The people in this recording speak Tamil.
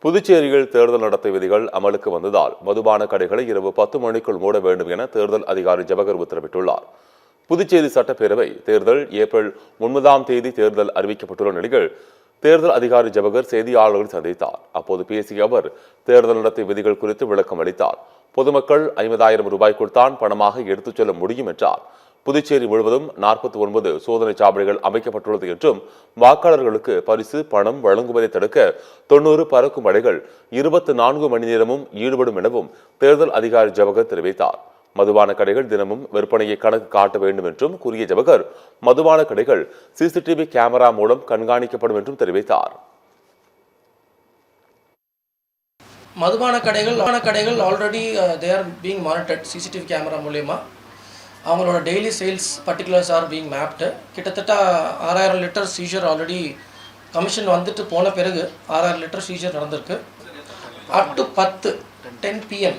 புதுச்சேரியில் தேர்தல் நடத்தை விதிகள் அமலுக்கு வந்ததால் மதுபான கடைகளை இரவு 10 மணிக்குள் மூட வேண்டும் என தேர்தல் அதிகாரி ஜவஹர் உத்தரவிட்டுள்ளார். புதுச்சேரி சட்டப்பேரவை தேர்தல் ஏப்ரல் 9ஆம் தேதி தேர்தல் அறிவிக்கப்பட்டுள்ள நிலையில் தேர்தல் அதிகாரி ஜவஹர் செய்தியாளர்களை சந்தித்தார். அப்போது பேசிய அவர் தேர்தல் நடத்தை விதிகள் குறித்து விளக்கம் அளித்தார். பொதுமக்கள் 50,000 ரூபாய்க்குள் தான் பணமாக எடுத்துச் செல்ல முடியும் என்றார். புதுச்சேரி முழுவதும் 49 சோதனை சாவடிகள் அமைக்கப்பட்டுள்ளது என்றும் வாக்காளர்களுக்கு பரிசு பணம் வழங்குவதை தடுக்க 90 பறக்கும் படைகள் 24 மணி நேரமும் ஈடுபடும் எனவும் தேர்தல் அதிகாரி ஜவஹர் தெரிவித்தார். மதுபான கடைகள் தினமும் விற்பனையை கணக்கு காட்ட வேண்டும் என்றும் கூறிய ஜவஹர் மதுபான கடைகள் சிசிடிவி கேமரா மூலம் கண்காணிக்கப்படும் என்றும் தெரிவித்தார். மதுபான கடைகள் already they are being monitored CCTV camera மூலமா. அவங்களோட daily sales particulars are being mapped. கிட்டத்தட்ட 6,000 லிட்டர் சீஷர் ஆல்ரெடி கமிஷன் வந்துட்டு போன பிறகு 6,000 லிட்டர் சீஷர் நடந்திருக்கு. Up to 10 PM